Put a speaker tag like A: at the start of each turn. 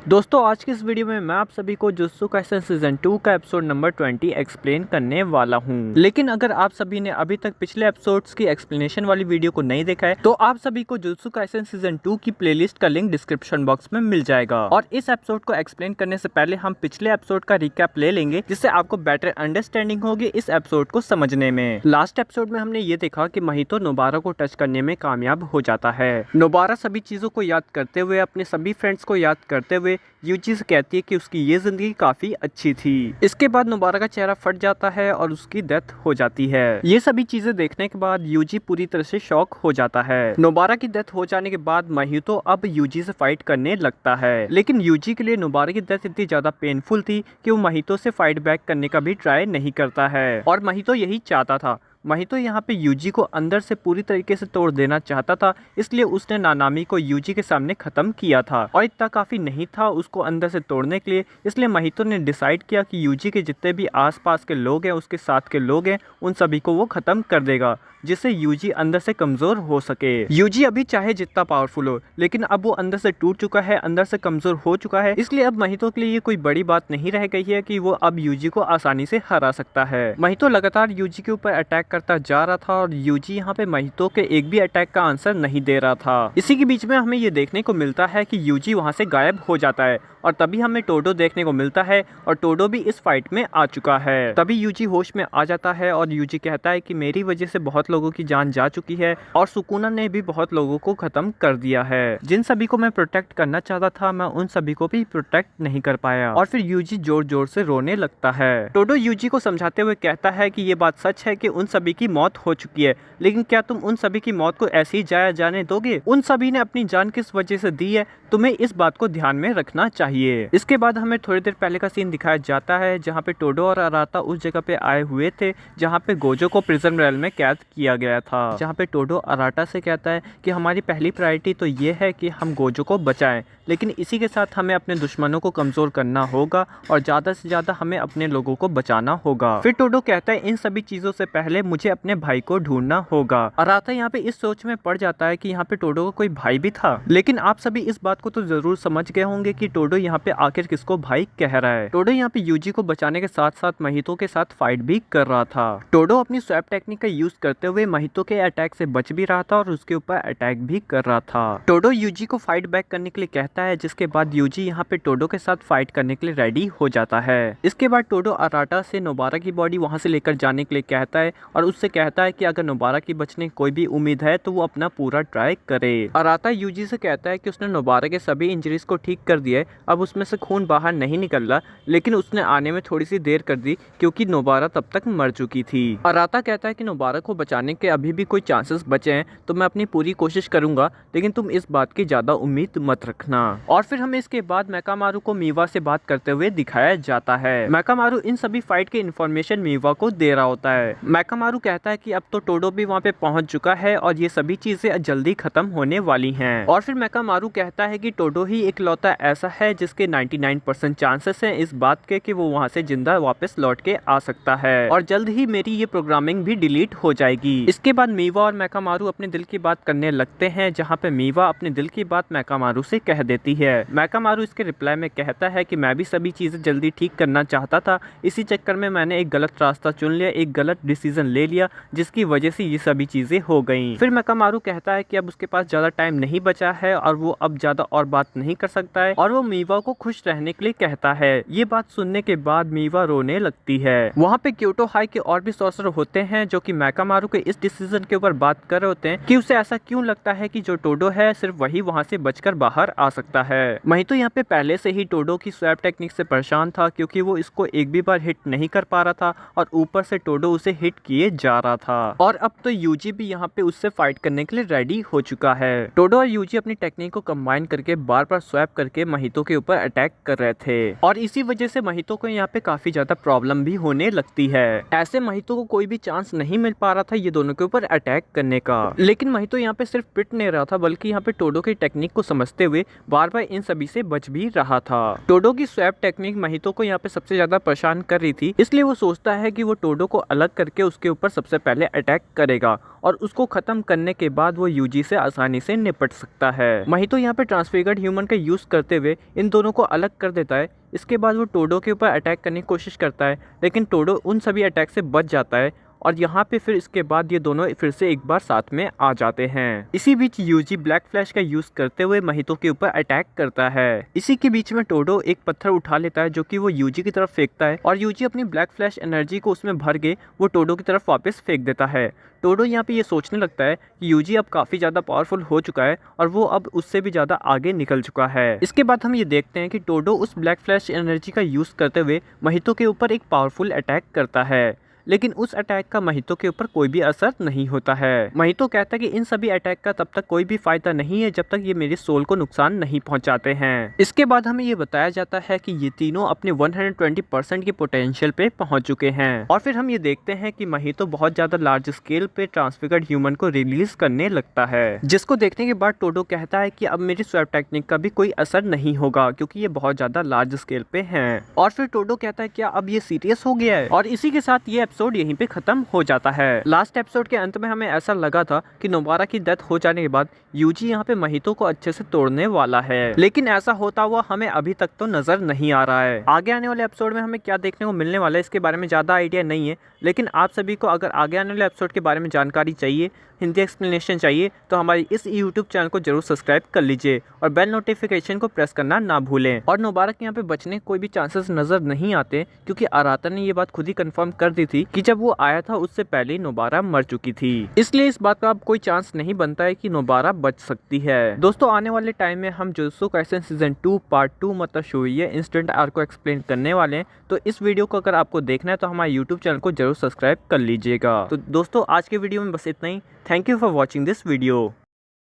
A: दोस्तों आज की इस वीडियो में मैं आप सभी को जुत्सु काइसेन सीजन 2 का एपिसोड नंबर 20 एक्सप्लेन करने वाला हूं। लेकिन अगर आप सभी ने अभी तक पिछले एपिसोड्स की एक्सप्लेनेशन वाली वीडियो को नहीं देखा है तो आप सभी को जुत्सु काइसेन सीजन 2 की प्लेलिस्ट का लिंक डिस्क्रिप्शन बॉक्स में मिल जाएगा। और इस एपिसोड को एक्सप्लेन करने से पहले हम पिछले एपिसोड का रिकैप ले लेंगे, जिससे आपको बेटर अंडरस्टैंडिंग होगी इस एपिसोड को समझने में। लास्ट एपिसोड में हमने ये देखा कि महितो नोबारा को टच करने में कामयाब हो जाता है। नोबारा सभी चीजों को याद करते हुए, अपने सभी फ्रेंड्स को याद करते हुए यूजी से कहती है कि उसकी ये जिंदगी काफी अच्छी थी। इसके बाद नोबारा का चेहरा फट जाता है और उसकी डेथ हो जाती है। ये सभी चीजें देखने के बाद यूजी पूरी तरह से शॉक हो जाता है। नोबारा की डेथ हो जाने के बाद महितो अब यूजी से फाइट करने लगता है, लेकिन यूजी के लिए नोबारा की डेथ इतनी ज्यादा पेनफुल थी कि वो महितो से फाइट बैक करने का भी ट्राई नहीं करता है। और महितो यही चाहता था। महितो यहाँ पे यूजी को अंदर से पूरी तरीके से तोड़ देना चाहता था, इसलिए उसने नानामी को यूजी के सामने खत्म किया था। और इतना काफी नहीं था उसको अंदर से तोड़ने के लिए, इसलिए महितो ने डिसाइड किया कि यूजी के जितने भी आसपास के लोग हैं, उसके साथ के लोग हैं, उन सभी को वो खत्म कर देगा, जिससे यूजी अंदर से कमजोर हो सके। यूजी अभी चाहे जितना पावरफुल हो, लेकिन अब वो अंदर से टूट चुका है, अंदर से कमजोर हो चुका है, इसलिए अब महितो के लिए ये कोई बड़ी बात नहीं रह गई है कि वो अब यूजी को आसानी से हरा सकता है। महितो लगातार यूजी के ऊपर अटैक करता जा रहा था और यूजी यहाँ पे महितो के एक भी अटैक का आंसर नहीं दे रहा था। इसी के बीच में हमें ये देखने को मिलता है कि यूजी वहाँ से गायब हो जाता है और तभी हमें टोडो देखने को मिलता है और टोडो भी इस फाइट में आ चुका है। तभी यूजी होश में आ जाता है और यूजी कहता है कि मेरी वजह से बहुत लोगों की जान जा चुकी है और सुकुना ने भी बहुत लोगों को खत्म कर दिया है। जिन सभी को मैं प्रोटेक्ट करना चाहता था, मैं उन सभी को भी प्रोटेक्ट नहीं कर पाया। और फिर यूजी जोर जोर से रोने लगता है। टोडो यूजी को समझाते हुए कहता है कि ये बात सच है कि उन सभी की मौत हो चुकी है, लेकिन क्या तुम उन सभी की मौत को ऐसे ही जाया जाने दोगे? उन सभी ने अपनी जान किस वजह से दी है, तुम्हें इस बात को ध्यान में रखना चाहिए। इसके बाद हमें थोड़ी देर पहले का सीन दिखाया जाता है, जहाँ पे टोडो और अराता उस जगह पे आए हुए थे जहाँ पे गोजो को प्रिजन रेल में कैद किया गया था। जहाँ पे टोडो अराटा से कहता है कि हमारी पहली प्रायोरिटी तो ये है कि हम गोजो को बचाएं, लेकिन इसी के साथ हमें अपने दुश्मनों को कमजोर करना होगा और ज्यादा से ज्यादा हमें अपने लोगों को बचाना होगा। फिर टोडो कहता है इन सभी चीजों से पहले मुझे अपने भाई को ढूंढना होगा। अराता यहाँ पे इस सोच में पड़ जाता है कि यहाँ पे टोडो का कोई भाई भी था, लेकिन आप सभी इस बात को तो जरूर समझ गए होंगे कि टोडो यहाँ पे आखिर किसको भाई कह रहा है। टोडो यहाँ पे यूजी को बचाने के साथ साथ महितो के साथ फाइट भी कर रहा था। टोडो अपनी स्वैप टेक्निक का यूज करते हुए महितो के अटैक से बच भी रहा था और उसके ऊपर अटैक भी कर रहा था। टोडो यूजी को फाइट बैक करने के लिए कहता है, जिसके बाद यूजी यहाँ पे टोडो के साथ फाइट करने के लिए रेडी हो जाता है। इसके बाद टोडो अराटा से नोबारा की बॉडी वहां से लेकर जाने के लिए कहता है और उससे कहता है कि अगर नोबारा की बचने की कोई भी उम्मीद है तो वो अपना पूरा ट्राई करे। अराटा यूजी से कहता है कि उसने नोबारा के सभी इंजरीज को ठीक कर दिया है, अब उसमें से खून बाहर नहीं निकल रहा, लेकिन उसने आने में थोड़ी सी देर कर दी क्योंकि नोबारा तब तक मर चुकी थी। अराता कहता है कि नोबारा को बचाने के अभी भी कोई चांसेस बचे हैं तो मैं अपनी पूरी कोशिश करूंगा, लेकिन तुम इस बात की ज्यादा उम्मीद मत रखना। और फिर हमें इसके बाद मेकामारू को मीवा से बात करते हुए दिखाया जाता है। मेकामारू इन सभी फाइट के इन्फॉर्मेशन मीवा को दे रहा होता है। मेकामारू कहता है कि अब तो टोडो भी वहाँ पे पहुंच चुका है और ये सभी चीजें जल्दी खत्म होने वाली हैं। और फिर मेकामारू कहता है कि टोडो ही इकलौता ऐसा है जिसके 99% चांसेस हैं इस बात के कि वो वहाँ से जिंदा वापस लौट के आ सकता है और जल्द ही मेरी ये प्रोग्रामिंग भी डिलीट हो जाएगी। इसके बाद मीवा और मेकामारू अपने दिल की बात करने लगते हैं, जहाँ पे मीवा अपने दिल की बात मेकामारू से कह देती है। मेकामारू इसके रिप्लाई में कहता है कि मैं भी सभी चीजें जल्दी ठीक करना चाहता था, इसी चक्कर में मैंने एक गलत रास्ता चुन लिया, एक गलत डिसीजन ले लिया, जिसकी वजह से ये सभी चीजें हो गई। फिर मेकामारू कहता है कि अब उसके पास ज्यादा टाइम नहीं बचा है और वो अब ज्यादा और बात नहीं कर सकता है और वो मीवा को खुश रहने के लिए कहता है। ये बात सुनने के बाद मीवा रोने लगती है। वहाँ पे क्योटो हाई के और भी सॉर्सर होते हैं जो कि मेकामारू के इस डिसीजन के ऊपर बात कर रहे होते हैं कि उसे ऐसा क्यों लगता है कि जो टोडो है सिर्फ वही वहाँ से बचकर बाहर आ सकता है। महितो यहाँ पे पहले से ही टोडो की स्वैप टेक्निक से परेशान था क्योंकि वो इसको एक भी बार हिट नहीं कर पा रहा था और ऊपर से टोडो उसे हिट किए जा रहा था। और अब तो यूजी भी यहाँ पे उससे फाइट करने के लिए रेडी हो चुका है। टोडो और यूजी अपनी टेक्निक को कंबाइन करके बार बार स्वैप करके महितो के ऊपर अटैक कर रहे थे और इसी वजह से महितो को यहाँ पे काफी ज्यादा प्रॉब्लम भी होने लगती है। ऐसे महितो को कोई भी चांस नहीं मिल पा रहा था ये दोनों के ऊपर अटैक करने का, लेकिन महितो यहाँ पे सिर्फ पिट नहीं रहा था बल्कि यहाँ पे टोडो की टेक्निक को समझते हुए बार बार इन सभी से बच भी रहा था। टोडो की स्वैप टेक्निक महितो को यहाँ पे सबसे ज्यादा परेशान कर रही थी, इसलिए वो सोचता है कि वो टोडो को अलग करके उसके ऊपर सबसे पहले अटैक करेगा और उसको खत्म करने के बाद वो यूजी से आसानी से निपट सकता है। महितो यहाँ पे ट्रांसफिगर्ड ह्यूमन का यूज करते हुए इन दोनों को अलग कर देता है। इसके बाद वो टोडो के ऊपर अटैक करने की कोशिश करता है, लेकिन टोडो उन सभी अटैक से बच जाता है और यहाँ पे फिर इसके बाद ये दोनों फिर से एक बार साथ में आ जाते हैं। इसी बीच यूजी ब्लैक फ्लैश का यूज करते हुए महितो के ऊपर अटैक करता है। इसी के बीच में टोडो एक पत्थर उठा लेता है जो कि वो यूजी की तरफ फेंकता है और यूजी अपनी ब्लैक फ्लैश एनर्जी को उसमें भर के वो टोडो की तरफ वापस फेंक देता है। टोडो यहाँ पे ये सोचने लगता है कि यूजी अब काफी ज्यादा पावरफुल हो चुका है और वो अब उससे भी ज्यादा आगे निकल चुका है। इसके बाद हम ये देखते हैं कि टोडो उस ब्लैक फ्लैश एनर्जी का यूज करते हुए महितो के ऊपर एक पावरफुल अटैक करता है, लेकिन उस अटैक का महितो के ऊपर कोई भी असर नहीं होता है। महितो कहता है कि इन सभी अटैक का तब तक कोई भी फायदा नहीं है जब तक ये मेरी सोल को नुकसान नहीं पहुंचाते हैं। इसके बाद हमें ये बताया जाता है कि ये तीनों अपने 120% के पोटेंशियल पे पहुंच चुके हैं और फिर हम ये देखते हैं कि महितो बहुत ज्यादा लार्ज स्केल पे ट्रांसफिगर्ड ह्यूमन को रिलीज करने लगता है, जिसको देखने के बाद टोडो कहता है कि अब मेरी स्वैप टेक्निक का भी कोई असर नहीं होगा क्योंकि ये बहुत ज्यादा लार्ज स्केल पे है। और फिर टोडो कहता है क्या अब ये सीरियस हो गया है, और इसी के साथ ये एपिसोड यहीं पे खत्म हो जाता है। लास्ट एपिसोड के अंत में हमें ऐसा लगा था कि नोबारा की डेथ हो जाने के बाद यूजी यहाँ पे महितो को अच्छे से तोड़ने वाला है, लेकिन ऐसा होता हुआ हमें अभी तक तो नजर नहीं आ रहा है। आगे आने वाले एपिसोड में हमें क्या देखने को मिलने वाला है इसके बारे में ज्यादा आइडिया नहीं है, लेकिन आप सभी को अगर आगे आने वाले एपिसोड के बारे में जानकारी चाहिए, हिंदी एक्सप्लेनेशन चाहिए, तो हमारी इस यूट्यूब चैनल को जरूर सब्सक्राइब कर लीजिए और बेल नोटिफिकेशन को प्रेस करना ना भूलें। और नोबारा के यहाँ पे बचने कोई भी चांसेस नजर नहीं आते क्योंकि आराता ने ये बात खुद ही कंफर्म कर दी थी कि जब वो आया था उससे पहले ही नोबारा मर चुकी थी, इसलिए इस बात का अब कोई चांस नहीं बनता है कि नोबारा बच सकती है। दोस्तों आने वाले टाइम में हम जुजुत्सु काइसेन सीजन 2 पार्ट 2 मतलब शोइये इंस्टेंट आर्क को एक्सप्लेन करने वाले हैं, तो इस वीडियो को अगर आपको देखना है तो हमारे यूट्यूब चैनल को जरूर सब्सक्राइब कर लीजिएगा। तो दोस्तों आज के वीडियो में बस इतना ही। Thank you for watching this video.